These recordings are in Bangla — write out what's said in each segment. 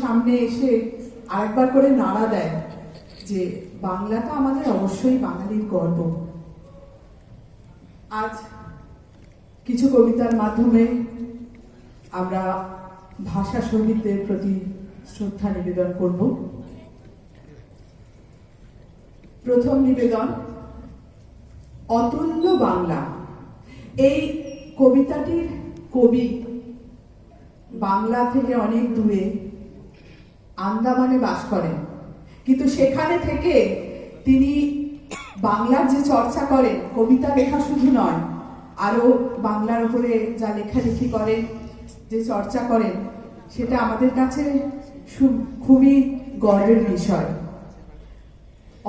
সামনে এসে আরেকবার করে নাড়া দেয় যে বাংলাটা আমাদের অবশ্যই বাঙালির গর্ব। আজ কিছু কবিতার মাধ্যমে আমরা ভাষা শহীদদের প্রতি শ্রদ্ধা নিবেদন করব। প্রথম নিবেদন অতুল্য বাংলা। এই কবিতাটির কবি বাংলা থেকে অনেক দূরে আন্দামানে বাস করেন, কিন্তু সেখানে থেকে তিনি বাংলার যে চর্চা করেন, কবিতা লেখা শুধু নয়, আরো বাংলার উপরে যা লেখালেখি করেন, যে চর্চা করেন, সেটা আমাদের কাছে খুবই গর্বের বিষয়।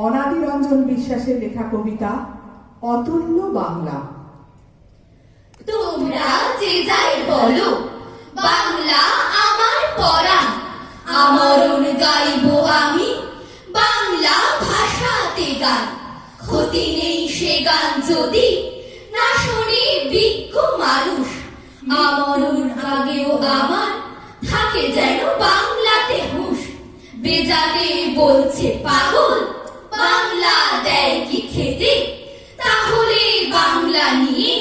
অনাদিরঞ্জন বিশ্বাসের লেখা কবিতা অতুল্য বাংলা। তোমরা যে যাই বলো, বাংলা আমার পরাণ, আমরণ গাইব আমি বাংলা ভাষাতে গান। ক্ষতি নেই সে গান যদি না শোনে বিজ্ঞ মানুষ। আমরণ আগেও আমার থাকে যেন বাংলাতে হুঁশ। বেজাতে বলছে পাগল, বাংলা দেয় কি খেতে? তাহলে বাংলা নিয়ে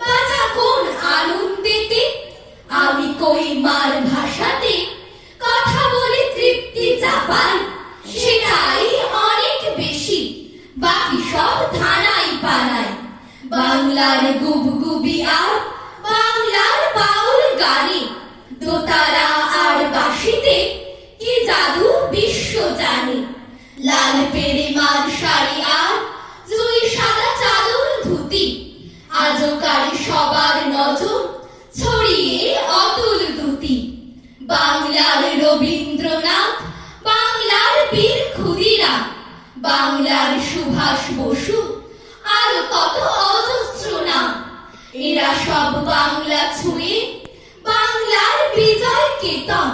বাঁচা কোন আনন্দেতে? আমি কই মার ভাষাতে কথা বলে তৃপ্তি চাপাই, সেটাই অনেক বেশি, বাকি সব ধানাই পানাই। বাংলার গুবগুবি আর বাংলার বাউল গানে, দোতারা আর বাঁশিতে কি জাদু বিশ্ব জানে। লাল পেরেমার শাড়ি আর জুই সাদা চাদর ধুতি, আজও কারি সবার নজর ছড়িয়ে অতুল দুতি। বাংলার রবীন্দ্রনাথ, বাংলার বীর ক্ষুদিরাম, বাংলার সুভাষ বসু, আর কত অজস্র নাম। এরা সব বাংলা ছুঁয়ে বাংলার বিজয় কেতন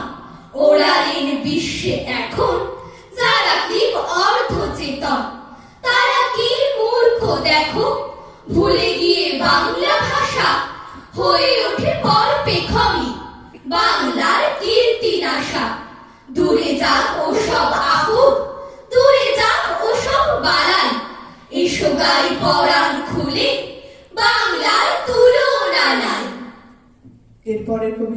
ওড়ালেন বিশ্বে এখন যারা কি অর্ধ চেতন। তারা কি মূর্খ দেখো, ভুলে গিয়ে বাংলা ভাষা হয়ে ওঠে পর পেখমি বাংলার কীর্তি নাশা। দূরে যাক ওসব আপদ, দূরে যাক ওসব বালাই, এসো গাই পরাণ খুলে বাংলার তুলনা নাই। এরপরের কবিতা